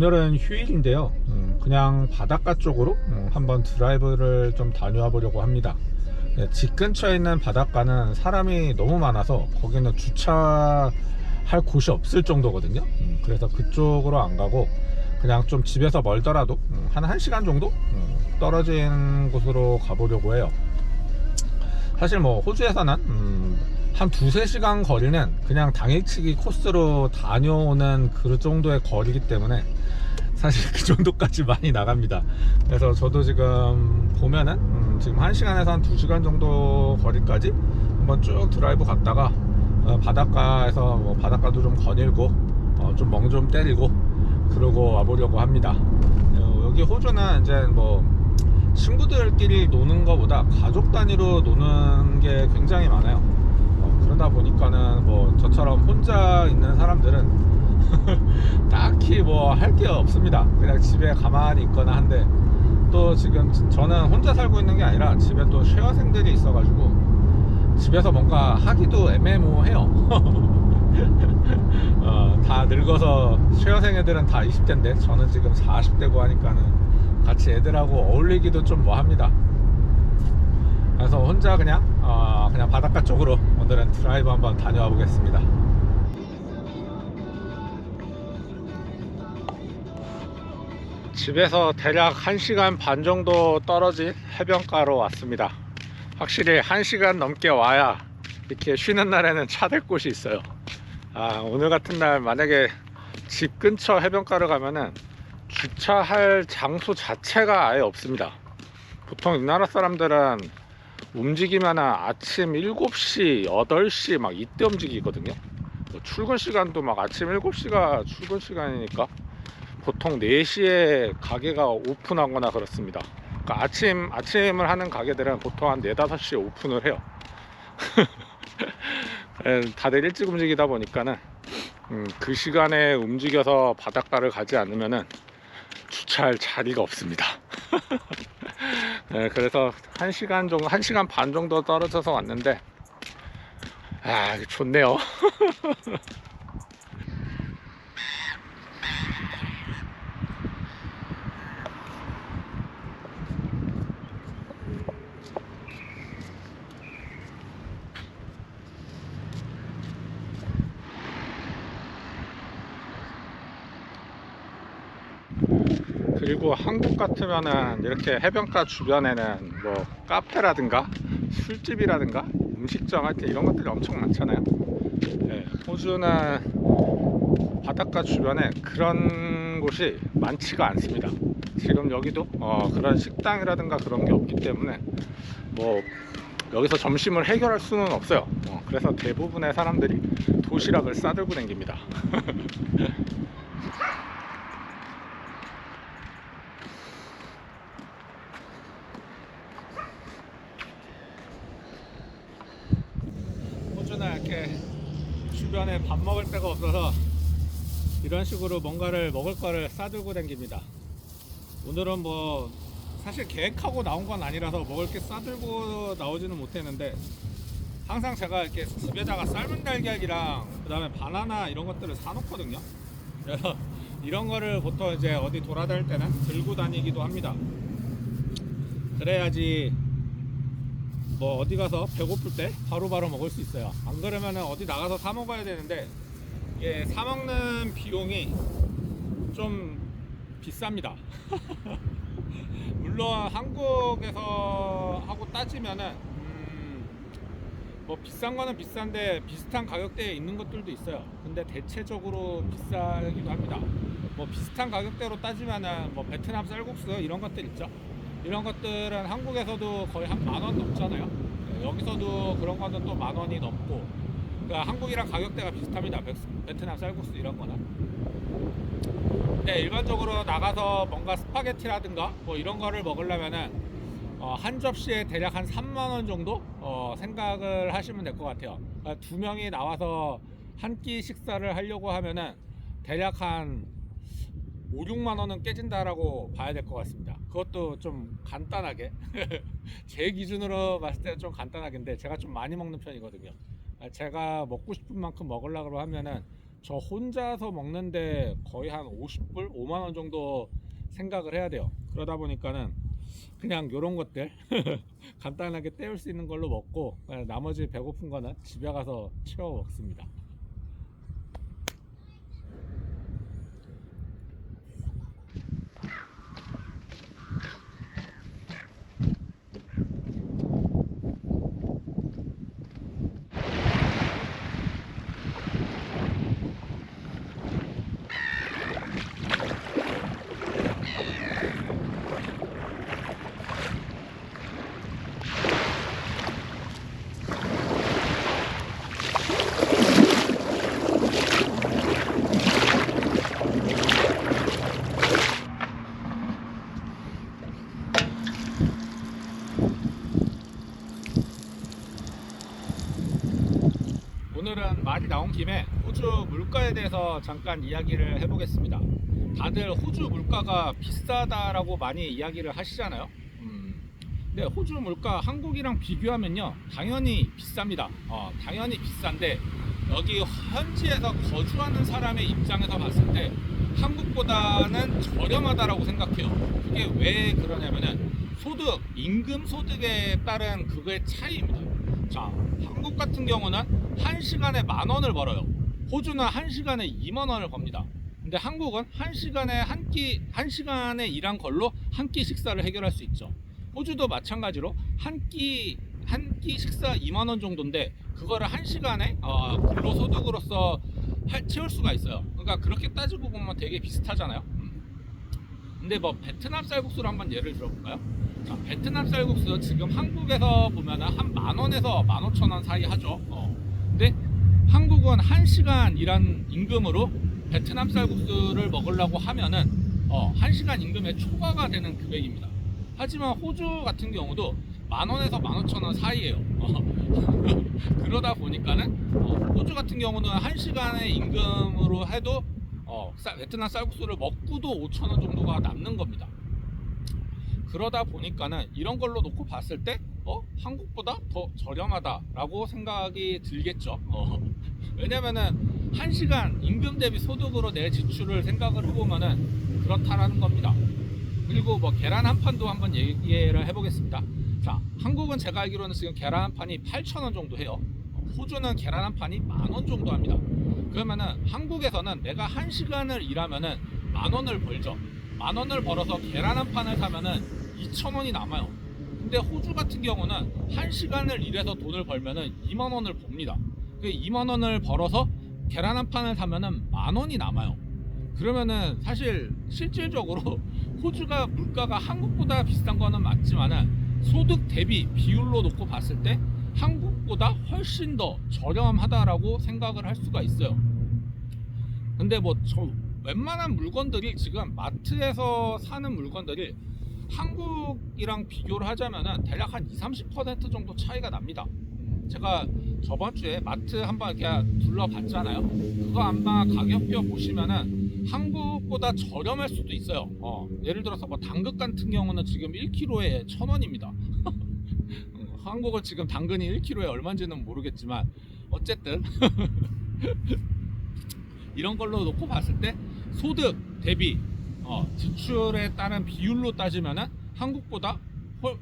오늘은 휴일인데요. 그냥 바닷가 쪽으로 한번 드라이브를 좀 다녀와 보려고 합니다. 집 근처에 있는 바닷가는 사람이 너무 많아서 거기는 주차할 곳이 없을 정도거든요. 그래서 그쪽으로 안 가고 그냥 좀 집에서 멀더라도 한 1시간 정도 떨어진 곳으로 가보려고 해요. 사실 뭐 호주에서는 한 2-3시간 거리는 그냥 당일치기 코스로 다녀오는 그 정도의 거리이기 때문에 사실 그 정도까지 많이 나갑니다. 그래서 저도 지금 보면은 지금 1시간에서 한 2시간 정도 거리까지 한번 쭉 드라이브 갔다가 바닷가에서 뭐 바닷가도 좀 거닐고 좀 멍 좀 때리고 그러고 와보려고 합니다. 여기 호주는 이제 뭐 친구들끼리 노는 것보다 가족 단위로 노는 게 굉장히 많아요. 그러다 보니까는 뭐 저처럼 혼자 있는 사람들은 딱히 뭐 할 게 없습니다. 그냥 집에 가만히 있거나 한데, 또 지금 저는 혼자 살고 있는 게 아니라 집에 또 쉐어생들이 있어가지고 집에서 뭔가 하기도 애매모호해요. 다 늙어서 쉐어생 애들은 다 20대인데 저는 지금 40대고 하니까는 같이 애들하고 어울리기도 좀 뭐합니다. 그래서 혼자 그냥 바닷가 쪽으로 오늘은 드라이브 한번 다녀와 보겠습니다. 집에서 대략 1시간 반 정도 떨어진 해변가로 왔습니다. 확실히 1시간 넘게 와야 이렇게 쉬는 날에는 차 댈 곳이 있어요. 오늘 같은 날 만약에 집 근처 해변가를 가면은 주차할 장소 자체가 아예 없습니다. 보통 이 나라 사람들은 움직이면은 아침 7시, 8시 막 이때 움직이거든요. 출근 시간도 막 아침 7시가 출근 시간이니까 보통 4시에 가게가 오픈하거나 그렇습니다. 그러니까 아침을 하는 가게들은 보통 한 4, 5시에 오픈을 해요. 다들 일찍 움직이다 보니까는 그 시간에 움직여서 바닷가를 가지 않으면은 주차할 자리가 없습니다. 그래서 1시간 반 정도 떨어져서 왔는데 좋네요. 그리고 한국 같으면은 이렇게 해변가 주변에는 뭐 카페라든가 술집이라든가 음식점 할 때 이런 것들이 엄청 많잖아요. 호주는 바닷가 주변에 그런 곳이 많지가 않습니다. 지금 여기도 그런 식당이라든가 그런 게 없기 때문에 뭐 여기서 점심을 해결할 수는 없어요. 그래서 대부분의 사람들이 도시락을 싸들고 다닙니다. 호주는 이렇게 주변에 밥 먹을 데가 없어서 이런 식으로 뭔가를 먹을 거를 싸들고 다닙니다. 오늘은 뭐 사실 계획하고 나온 건 아니라서 먹을 게 싸들고 나오지는 못했는데, 항상 제가 이렇게 집에다가 삶은 달걀이랑 그 다음에 바나나 이런 것들을 사놓거든요. 그래서 이런 거를 보통 이제 어디 돌아다닐 때는 들고 다니기도 합니다. 그래야지 뭐 어디 가서 배고플 때 바로바로 먹을 수 있어요. 안 그러면은 어디 나가서 사 먹어야 되는데 이게 사 먹는 비용이 좀 비쌉니다. 물론 한국에서 하고 따지면은 뭐 비싼 거는 비싼데 비슷한 가격대에 있는 것들도 있어요. 근데 대체적으로 비싸기도 합니다. 뭐 비슷한 가격대로 따지면은 뭐 베트남 쌀국수 이런 것들 있죠. 이런 것들은 한국에서도 거의 한 10,000원 넘잖아요. 여기서도 그런 거는 또 10,000원이 넘고, 그러니까 한국이랑 가격대가 비슷합니다. 베트남 쌀국수 이런 거는. 근데 일반적으로 나가서 뭔가 스파게티라든가 뭐 이런 거를 먹으려면은 한 접시에 대략 한 30,000원 정도 생각을 하시면 될 것 같아요. 그러니까 2명이 나와서 한 끼 식사를 하려고 하면은 대략 한 5-6만원은 깨진다라고 봐야 될 것 같습니다. 그것도 좀 간단하게 제 기준으로 봤을 때는 좀 간단하긴데 제가 좀 많이 먹는 편이거든요. 제가 먹고 싶은 만큼 먹으려고 하면은 저 혼자서 먹는데 거의 한 50불, 5만 원 정도 생각을 해야 돼요. 그러다 보니까는 그냥 요런 것들 간단하게 때울 수 있는 걸로 먹고 나머지 배고픈 거는 집에 가서 채워 먹습니다. 오늘은 말이 나온 김에 호주 물가에 대해서 잠깐 이야기를 해보겠습니다. 다들 호주 물가가 비싸다라고 많이 이야기를 하시잖아요. 근데 호주 물가 한국이랑 비교하면요, 당연히 비쌉니다. 당연히 비싼데 여기 현지에서 거주하는 사람의 입장에서 봤을 때 한국보다는 저렴하다라고 생각해요. 그게 왜 그러냐면은 소득, 임금 소득에 따른 그거의 차이입니다. 자, 한국 같은 경우는 1시간에 10,000원을 벌어요. 호주는 1시간에 20,000원을 법니다. 근데 한국은 1시간에 일한 걸로 한 끼 식사를 해결할 수 있죠. 호주도 마찬가지로 한 끼 식사 20,000원 정도인데 그거를 1시간에 근로소득으로서 채울 수가 있어요. 그러니까 그렇게 따지고 보면 되게 비슷하잖아요. 근데 뭐 베트남 쌀국수를 한번 예를 들어볼까요? 자, 베트남 쌀국수 지금 한국에서 보면 한 10,000원에서 15,000원 사이 하죠. 근데 한국은 1시간 일한 임금으로 베트남 쌀국수를 먹으려고 하면은 1시간 임금에 초과가 되는 금액입니다. 하지만 호주 같은 경우도 10,000원에서 15,000원 사이에요. 그러다 보니까는 호주 같은 경우는 1시간의 임금으로 해도 베트남 쌀국수를 먹고도 5,000원 정도가 남는 겁니다. 그러다 보니까는 이런 걸로 놓고 봤을 때 한국보다 더 저렴하다라고 생각이 들겠죠. 왜냐면은 1시간 임금 대비 소득으로 내 지출을 생각을 해보면은 그렇다라는 겁니다. 그리고 뭐 계란 한 판도 한번 얘기를 해보겠습니다. 자, 한국은 제가 알기로는 지금 계란 한 판이 8,000원 정도 해요. 호주는 계란 한 판이 10,000원 정도 합니다. 그러면은 한국에서는 내가 1시간을 일하면은 10,000원을 벌죠. 10,000원을 벌어서 계란 한 판을 사면은 2,000원이 남아요. 근데 호주 같은 경우는 1시간을 일해서 돈을 벌면은 20,000원을 법니다. 그 20,000원을 벌어서 계란 한 판을 사면은 10,000원이 남아요. 그러면은 사실 실질적으로 호주가 물가가 한국보다 비싼 거는 맞지만은 소득 대비 비율로 놓고 봤을 때 한국보다 훨씬 더 저렴하다라고 생각을 할 수가 있어요. 근데 뭐 웬만한 물건들이 지금 마트에서 사는 물건들이 한국이랑 비교를 하자면은 대략 한 20-30% 정도 차이가 납니다. 제가 저번 주에 마트 한번 이렇게 둘러봤잖아요. 그거 아마 가격표 보시면은 한국보다 저렴할 수도 있어요. 예를 들어서 뭐 당근 같은 경우는 지금 1kg에 1,000원입니다. 한국은 지금 당근이 1kg에 얼마인지는 모르겠지만 어쨌든 이런 걸로 놓고 봤을 때 소득 대비 지출에 따른 비율로 따지면은 한국보다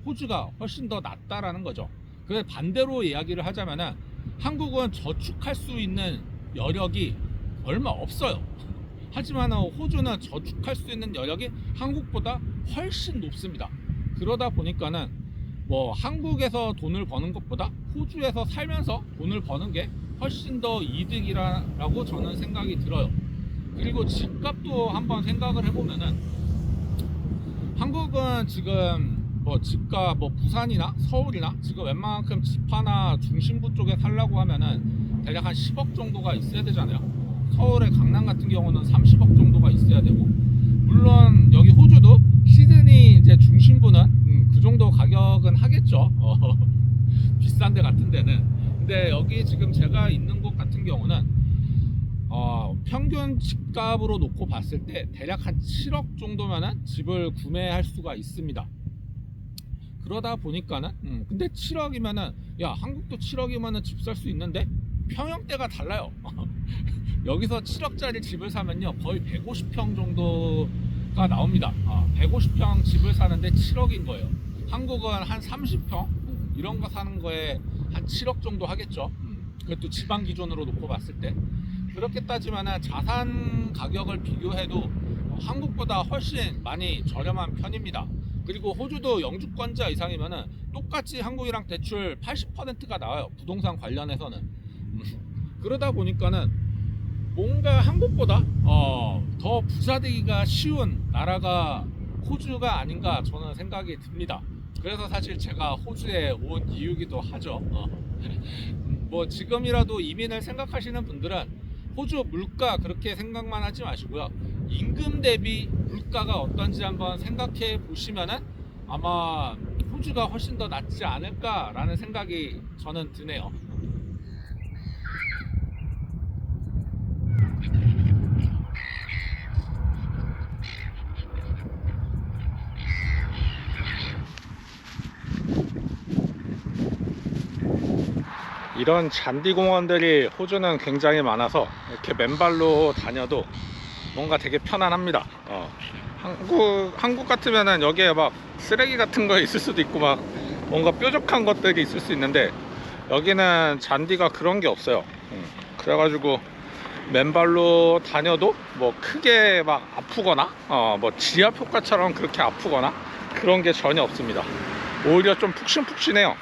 호주가 훨씬 더 낫다라는 거죠. 그 반대로 이야기를 하자면은 한국은 저축할 수 있는 여력이 얼마 없어요. 하지만 호주는 저축할 수 있는 여력이 한국보다 훨씬 높습니다. 그러다 보니까는 뭐 한국에서 돈을 버는 것보다 호주에서 살면서 돈을 버는 게 훨씬 더 이득이라고 저는 생각이 들어요. 그리고 집값도 한번 생각을 해보면은 한국은 지금 뭐 집값 뭐 부산이나 서울이나 지금 웬만큼 집 하나 중심부 쪽에 살려고 하면은 대략 한 10억 정도가 있어야 되잖아요. 서울의 강남 같은 경우는 30억 정도가 있어야 되고, 물론 여기 호주도 시드니 이제 중심부는 그 정도 가격은 하겠죠. 비싼 데 같은 데는. 근데 여기 지금 제가 있는 곳 같은 경우는 평균 집값으로 놓고 봤을 때 대략 한 7억 정도면은 집을 구매할 수가 있습니다. 그러다 보니까는 근데 7억이면은 야 한국도 7억이면은 집 살 수 있는데 평형대가 달라요. 여기서 7억짜리 집을 사면요 거의 150평 정도가 나옵니다. 150평 집을 사는데 7억인 거예요. 한국은 한 30평 이런 거 사는 거에 한 7억 정도 하겠죠. 그것도 지방 기준으로 놓고 봤을 때. 그렇게 따지면 자산 가격을 비교해도 한국보다 훨씬 많이 저렴한 편입니다. 그리고 호주도 영주권자 이상이면 똑같이 한국이랑 대출 80%가 나와요. 부동산 관련해서는. 그러다 보니까는 뭔가 한국보다 더 부자 되기가 쉬운 나라가 호주가 아닌가 저는 생각이 듭니다. 그래서 사실 제가 호주에 온 이유기도 하죠. 뭐 지금이라도 이민을 생각하시는 분들은 호주 물가 그렇게 생각만 하지 마시고요. 임금 대비 물가가 어떤지 한번 생각해 보시면은 아마 호주가 훨씬 더 낫지 않을까라는 생각이 저는 드네요. 이런 잔디 공원들이 호주는 굉장히 많아서 이렇게 맨발로 다녀도 뭔가 되게 편안합니다. 한국 같으면은 여기에 막 쓰레기 같은 거 있을 수도 있고 막 뭔가 뾰족한 것들이 있을 수 있는데 여기는 잔디가 그런 게 없어요. 그래가지고 맨발로 다녀도 뭐 크게 막 아프거나 뭐 지압 효과처럼 그렇게 아프거나 그런 게 전혀 없습니다. 오히려 좀 푹신푹신해요.